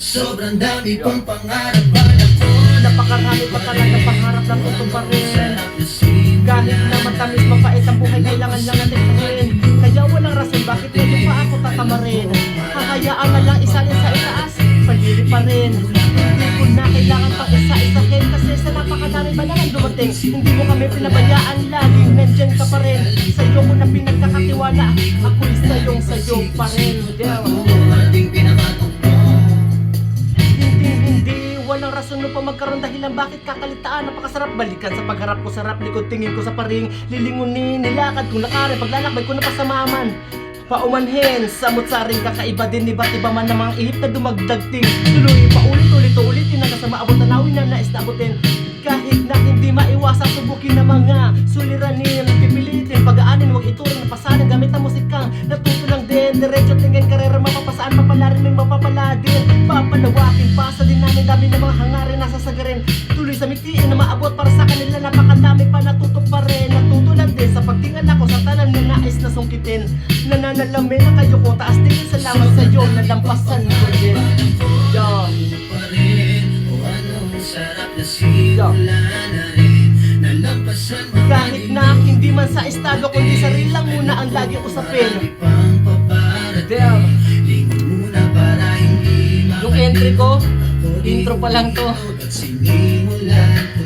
Sobrang dami pang pangarap para ko. Napakarami pa talaga pangarap na tutuparin. Kahit na matamis mapait ang buhay, kailangan lang natin tutuin. Kaya walang rason bakit medyo pa ako tatamarin. Hahayaan na lang isalin sa itaas, palili pa rin. Hindi ko na kailangan pang isa-isahin, kasi sa napakadami ba naman dumating. Hindi mo kami pinabayaan, laging nandyan ka pa rin. Sa'yo ko na pinagkakatiwala, ako'y sa'yo pa rin. Hindi, walang rason no pa magkaroon dahilan bakit kakalitaan. Napakasarap balikan sa pagharap ko, sarap likod tingin ko sa paring. Lilingunin, nilakad kung nakari, paglalakbay ko na pasamaman. Paumanhin, samot-saring kakaiba din, iba't iba man ng mga ihip na dumagdagting. Tuloy, paulit-ulit, ulitin hanggang sa maabot na nawin na nais na abutin. Kahit na hindi maiwasan, subukin na mga suliranin, pipilitin, pag-aanin, huwag ituring na pasanin gamit ang musikang natuto lang din. Diretso tingin karera, mapapasaan, papalarin, may mapapala din. Papalawakin, pasa din namin, dami na mga hangarin, nasasagarin. Tuloy sa mitiin na maabot para sa kanila, napakadami pa natuto pa rin. Natutulan din sa pagtingan ako sa tanan na nais na sungkitin. Nananalamin na kayo ko, taas tingin, salamat sa'yo, nalampasan ko din. Yan. Kahit na hindi man sa estado, kundi sarili lang muna ang laging usapin. Damn. Yung entry ko, intro pa lang to.